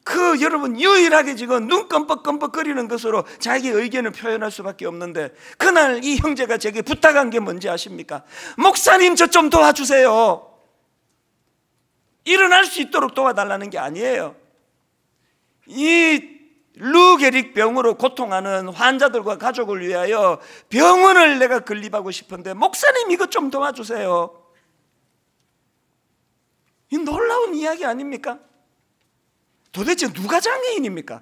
그 여러분 유일하게 지금 눈 껌뻑껌뻑거리는 것으로 자기 의견을 표현할 수밖에 없는데 그날 이 형제가 제게 부탁한 게 뭔지 아십니까? 목사님 저 좀 도와주세요. 일어날 수 있도록 도와달라는 게 아니에요. 이 루게릭 병으로 고통하는 환자들과 가족을 위하여 병원을 내가 건립하고 싶은데 목사님 이것 좀 도와주세요. 이 놀라운 이야기 아닙니까? 도대체 누가 장애인입니까?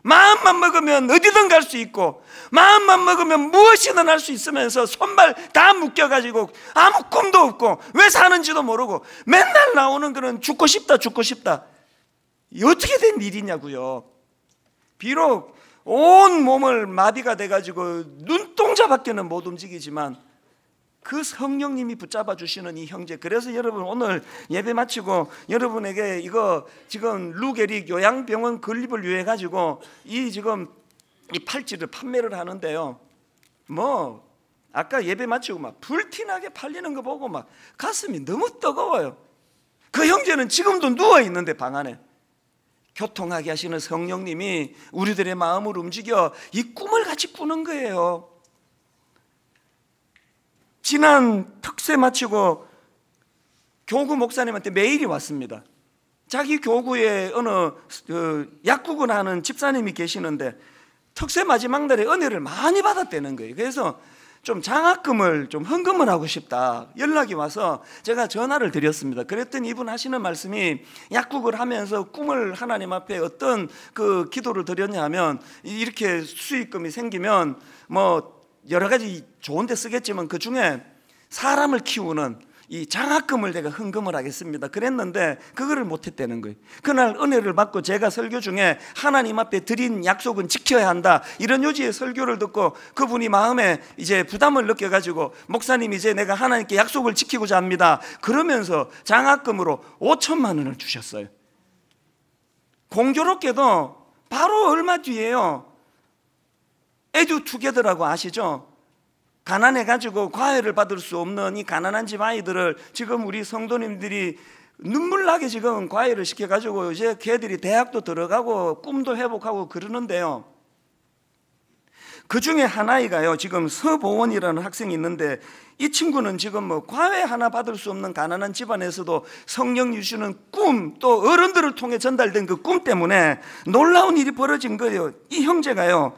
마음만 먹으면 어디든 갈 수 있고 마음만 먹으면 무엇이든 할 수 있으면서 손발 다 묶여가지고 아무 꿈도 없고 왜 사는지도 모르고 맨날 나오는 그런 죽고 싶다 죽고 싶다. 어떻게 된 일이냐고요. 비록 온 몸을 마비가 돼가지고 눈동자밖에는 못 움직이지만 그 성령님이 붙잡아 주시는 이 형제. 그래서 여러분 오늘 예배 마치고 여러분에게 이거 지금 루게릭 요양병원 건립을 위해 가지고 이 지금 이 팔찌를 판매를 하는데요. 뭐 아까 예배 마치고 막 불티나게 팔리는 거 보고 막 가슴이 너무 뜨거워요. 그 형제는 지금도 누워 있는데 방 안에 교통하게 하시는 성령님이 우리들의 마음을 움직여 이 꿈을 같이 꾸는 거예요. 지난 특세 마치고 교구 목사님한테 메일이 왔습니다. 자기 교구에 어느 약국을 하는 집사님이 계시는데 특세 마지막 날에 은혜를 많이 받았다는 거예요. 그래서 좀 장학금을 좀 헌금을 하고 싶다 연락이 와서 제가 전화를 드렸습니다. 그랬더니 이분 하시는 말씀이 약국을 하면서 꿈을 하나님 앞에 어떤 그 기도를 드렸냐 하면 이렇게 수익금이 생기면 뭐 여러 가지 좋은 데 쓰겠지만 그 중에 사람을 키우는 이 장학금을 내가 헌금을 하겠습니다. 그랬는데 그거를 못했다는 거예요. 그날 은혜를 받고 제가 설교 중에 하나님 앞에 드린 약속은 지켜야 한다 이런 요지의 설교를 듣고 그분이 마음에 이제 부담을 느껴가지고 목사님 이제 내가 하나님께 약속을 지키고자 합니다. 그러면서 장학금으로 5천만 원을 주셨어요. 공교롭게도 바로 얼마 뒤에요. 에듀투게더라고 아시죠? 가난해가지고 과외를 받을 수 없는 이 가난한 집 아이들을 지금 우리 성도님들이 눈물나게 지금 과외를 시켜가지고 이제 걔들이 대학도 들어가고 꿈도 회복하고 그러는데요. 그 중에 한 아이가요, 지금 서보원이라는 학생이 있는데 이 친구는 지금 뭐 과외 하나 받을 수 없는 가난한 집안에서도 성령 주시는 꿈, 또 어른들을 통해 전달된 그 꿈 때문에 놀라운 일이 벌어진 거예요. 이 형제가요,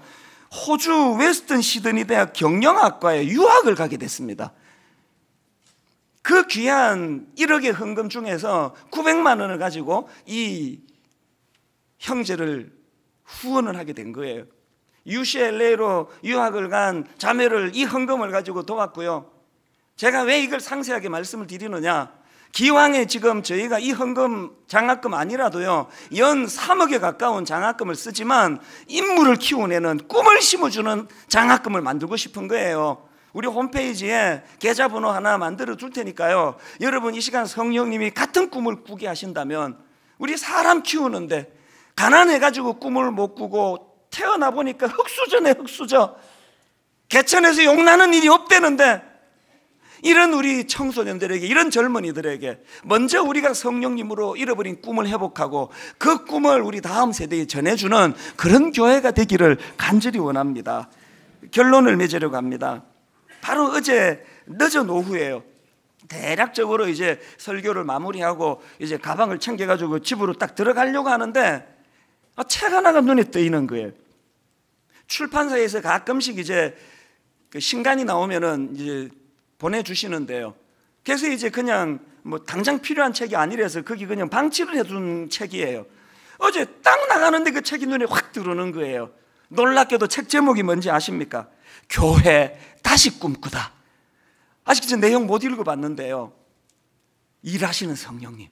호주 웨스턴 시드니 대학 경영학과에 유학을 가게 됐습니다. 그 귀한 1억의 헌금 중에서 900만 원을 가지고 이 형제를 후원을 하게 된 거예요. UCLA로 유학을 간 자매를 이 헌금을 가지고 도왔고요. 제가 왜 이걸 상세하게 말씀을 드리느냐, 기왕에 지금 저희가 이 헌금 장학금 아니라도요 연 3억에 가까운 장학금을 쓰지만 인물을 키워내는 꿈을 심어주는 장학금을 만들고 싶은 거예요. 우리 홈페이지에 계좌번호 하나 만들어 둘 테니까요, 여러분 이 시간 성령님이 같은 꿈을 꾸게 하신다면, 우리 사람 키우는데 가난해가지고 꿈을 못 꾸고 태어나 보니까 흙수저네 흙수저, 개천에서 용나는 일이 없대는데 이런 우리 청소년들에게, 이런 젊은이들에게 먼저 우리가 성령님으로 잃어버린 꿈을 회복하고 그 꿈을 우리 다음 세대에 전해주는 그런 교회가 되기를 간절히 원합니다. 결론을 맺으려고 합니다. 바로 어제 늦은 오후에요. 대략적으로 이제 설교를 마무리하고 이제 가방을 챙겨가지고 집으로 딱 들어가려고 하는데 책 하나가 눈에 띄는 거예요. 출판사에서 가끔씩 이제 그 신간이 나오면은 이제 보내주시는데요. 그래서 이제 그냥 뭐 당장 필요한 책이 아니라서 거기 그냥 방치를 해둔 책이에요. 어제 딱 나가는데 그 책이 눈에 확 들어오는 거예요. 놀랍게도 책 제목이 뭔지 아십니까? 교회 다시 꿈꾸다. 아직 저 내용 못 읽어봤는데요, 일하시는 성령님,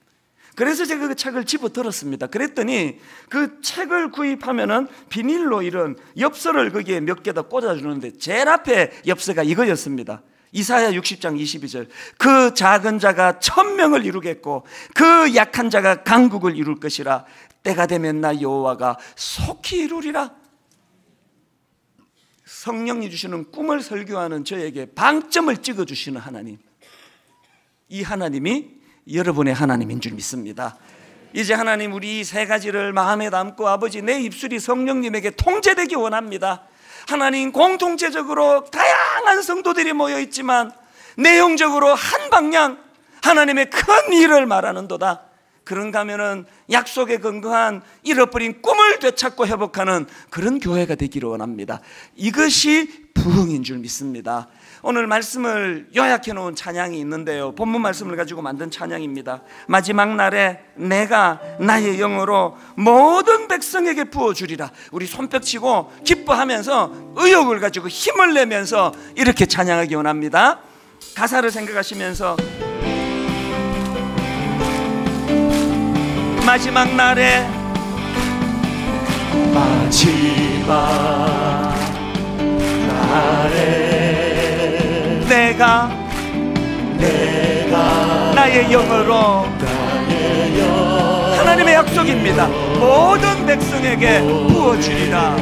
그래서 제가 그 책을 집어들었습니다. 그랬더니 그 책을 구입하면은 비닐로 이런 엽서를 거기에 몇 개다 꽂아주는데 제일 앞에 엽서가 이거였습니다. 이사야 60장 22절. 그 작은 자가 1000명을 이루겠고 그 약한 자가 강국을 이룰 것이라. 때가 되면 나 여호와가 속히 이루리라. 성령이 주시는 꿈을 설교하는 저에게 방점을 찍어주시는 하나님, 이 하나님이 여러분의 하나님인 줄 믿습니다. 이제 하나님, 우리 이 세 가지를 마음에 담고 아버지, 내 입술이 성령님에게 통제되기 원합니다. 하나님, 공통체적으로 다양한 성도들이 모여 있지만 내용적으로 한 방향 하나님의 큰 일을 말하는도다. 그런가 하면은 약속에 근거한 잃어버린 꿈을 되찾고 회복하는 그런 교회가 되기를 원합니다. 이것이 부흥인 줄 믿습니다. 오늘 말씀을 요약해 놓은 찬양이 있는데요, 본문 말씀을 가지고 만든 찬양입니다. 마지막 날에 내가 나의 영으로 모든 백성에게 부어주리라. 우리 손뼉치고 기뻐하면서 의욕을 가지고 힘을 내면서 이렇게 찬양하기 원합니다. 가사를 생각하시면서 마지막 날에 내가 나의 영으로 하나님의 약속입니다. 모든 백성에게 부어주리라.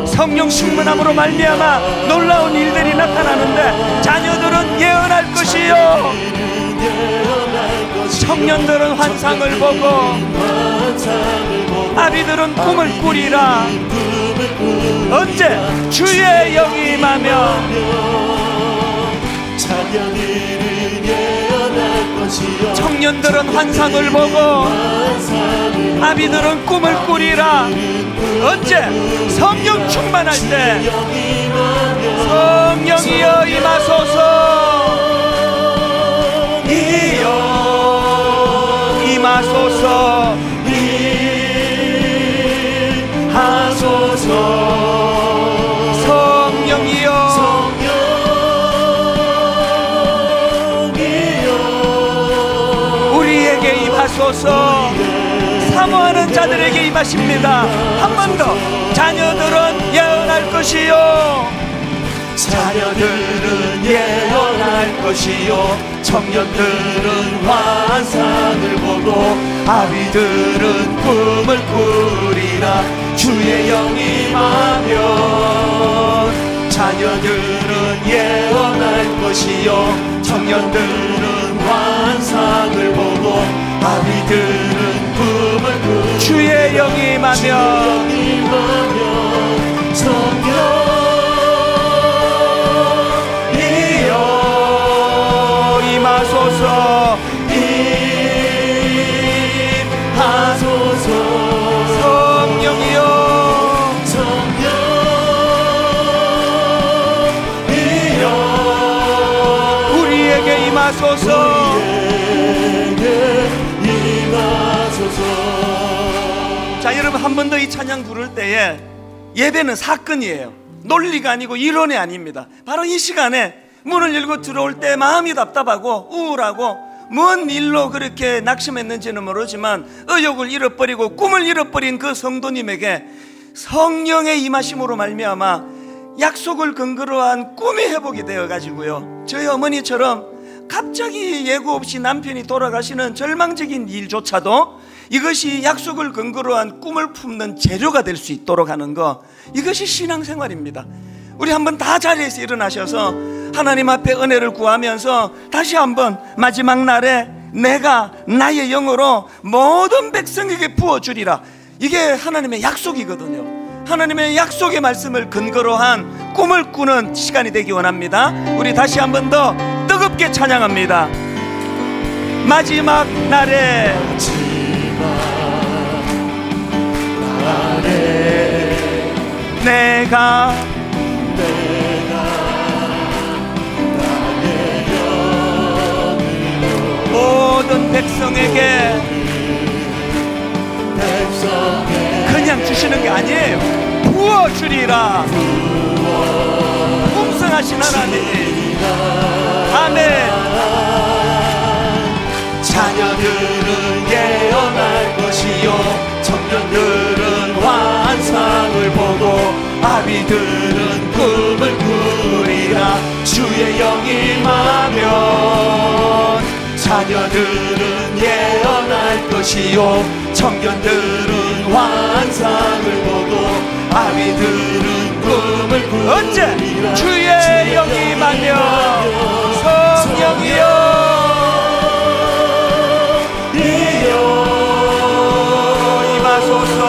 성령 충만함으로 말미암아 놀라운 일들이 나타나는데 자녀들은 예언할 것이요, 청년들은 환상을 보고 아비들은 꿈을 꾸리라. 언제? 주의 영이 임하며 청년들은 환상을 보고 아비들은 꿈을 꾸리라. 언제? 성령 충만할 때. 성령이여 임하소서, 이여 임하소서, 임하소서. 성령이여 우리에게 임하소서. 사모하는 자들에게 임하십니다. 한 번 더. 자녀들은 예언할 것이요, 자녀들은 예언할 것이요, 청년들은 환상을 보고 아비들은 꿈을 꾸리라. 주의 영이 임하면 자녀들은 예언할 것이요, 청년들은 환상을 보고 아비들은 꿈을 꾸리라. 주의 영이 임하면 성령이여 임하소서, 임하소서. 성령이여 우리에게 임하소서. 자, 여러분, 한 번 더 이 찬양 부를 때에 예배는 사건이에요. 논리가 아니고 이론이 아닙니다. 바로 이 시간에 문을 열고 들어올 때 마음이 답답하고 우울하고 뭔 일로 그렇게 낙심했는지는 모르지만 의욕을 잃어버리고 꿈을 잃어버린 그 성도님에게 성령의 임하심으로 말미암아 약속을 근거로 한 꿈이 회복이 되어가지고요, 저희 어머니처럼 갑자기 예고 없이 남편이 돌아가시는 절망적인 일조차도 이것이 약속을 근거로 한 꿈을 품는 재료가 될 수 있도록 하는 것, 이것이 신앙생활입니다. 우리 한번 다 자리에서 일어나셔서 하나님 앞에 은혜를 구하면서 다시 한번 마지막 날에 내가 나의 영으로 모든 백성에게 부어주리라. 이게 하나님의 약속이거든요. 하나님의 약속의 말씀을 근거로 한 꿈을 꾸는 시간이 되기 원합니다. 우리 다시 한번 더 뜨겁게 찬양합니다. 마지막 날에 내가 모든 백성에게 그냥 주시는 게 아니에요. 부어주리라. 전능하신 하나님, 아멘. 자녀들은 예언할 것이요 청년들은 환상을 보고 아비들은 꿈을 꾸리라. 주의 영이 임하면 자녀들은 예언할 것이요 청년들은 환상을 보고 아비들은 꿈을 꾸리라. 언제? 주의 영이 임하면 성령이여 임하소서,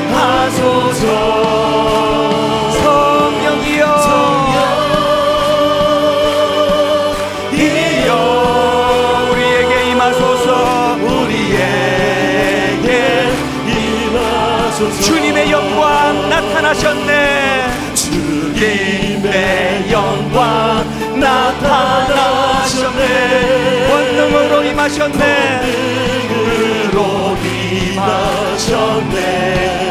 임하소서. 성령이여 우리에게 임하소서, 우리에게 임하소서. 주님의 영광 나타나셨네. 주님의 영광 나타나셨네. 권능으로 임하셨네. 권능으로 임하셨네.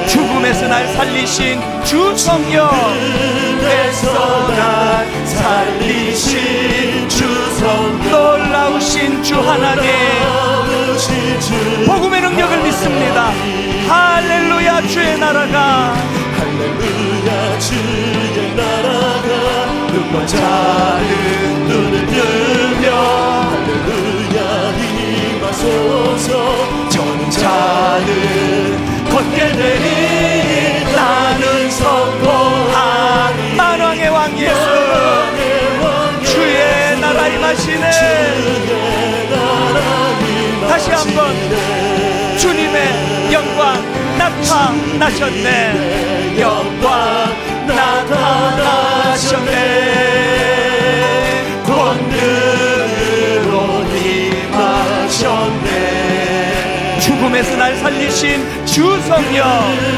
죽음에서 날 살리신 주 성령, 죽음에서 날 살리신 주 성령, 놀라우신 주 하나님, 놀라우신 주 복음의 능력을 믿습니다. 할렐루야. 주의 나라가, 할렐루야. 주의 나라가 눈먼 자는 눈을 뜨며 할렐루야 임하소서. 저는 자는 걷게 되리 나는 선포하리. 만왕의 왕 예수, 주의 나라 임하시네. 다시 한번 주님의 영광 나타나셨네. 영광 나타나셨네. 권능으로 임하셨네. 죽음에서 날 살리신 주 성령,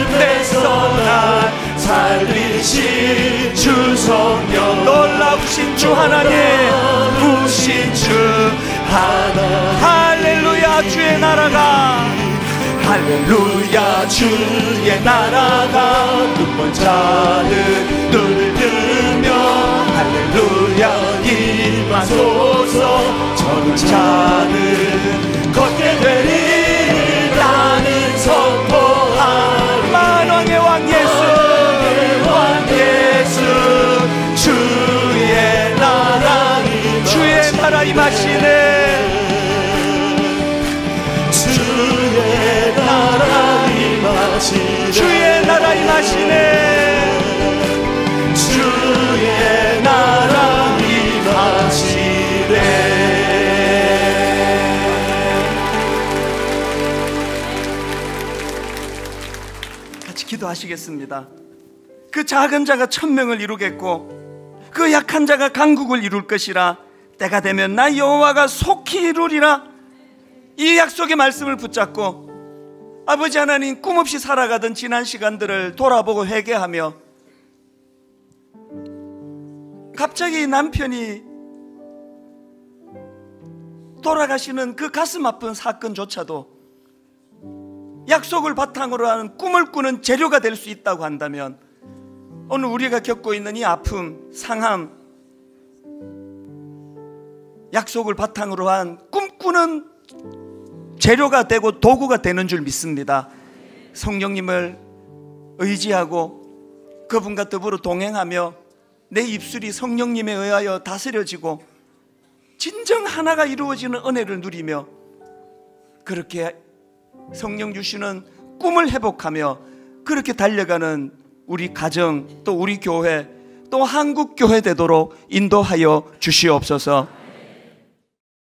죽음에서 날 살리신 주 성령, 놀라우신 주 하나님, 놀라우신 주 하나님. 할렐루야. 주의 나라가, 할렐루야. 주의 나라가 눈먼 자는 눈을 뜨며 할렐루야 임하소서. 저는 자는 걷게 되리 나는 선포하리. 만왕의 왕 예수, 왕 예수. 주의 나라 임하시네. 주의 나라 임하시네. 주의 나라 임하시네. 주의 나라 임하시네. 주의 나라 임하시네. 같이 기도하시겠습니다. 그 작은 자가 1000명을 이루겠고 그 약한 자가 강국을 이룰 것이라. 때가 되면 나 여호와가 속히 이루리라. 이 약속의 말씀을 붙잡고 아버지 하나님, 꿈없이 살아가던 지난 시간들을 돌아보고 회개하며 갑자기 남편이 돌아가시는 그 가슴 아픈 사건조차도 약속을 바탕으로 하는 꿈을 꾸는 재료가 될 수 있다고 한다면, 오늘 우리가 겪고 있는 이 아픔, 상함, 약속을 바탕으로 한 꿈꾸는 재료가 되고 도구가 되는 줄 믿습니다. 성령님을 의지하고 그분과 더불어 동행하며 내 입술이 성령님에 의하여 다스려지고 진정 하나가 이루어지는 은혜를 누리며 그렇게 성령 주시는 꿈을 회복하며 그렇게 달려가는 우리 가정, 또 우리 교회, 또 한국 교회 되도록 인도하여 주시옵소서.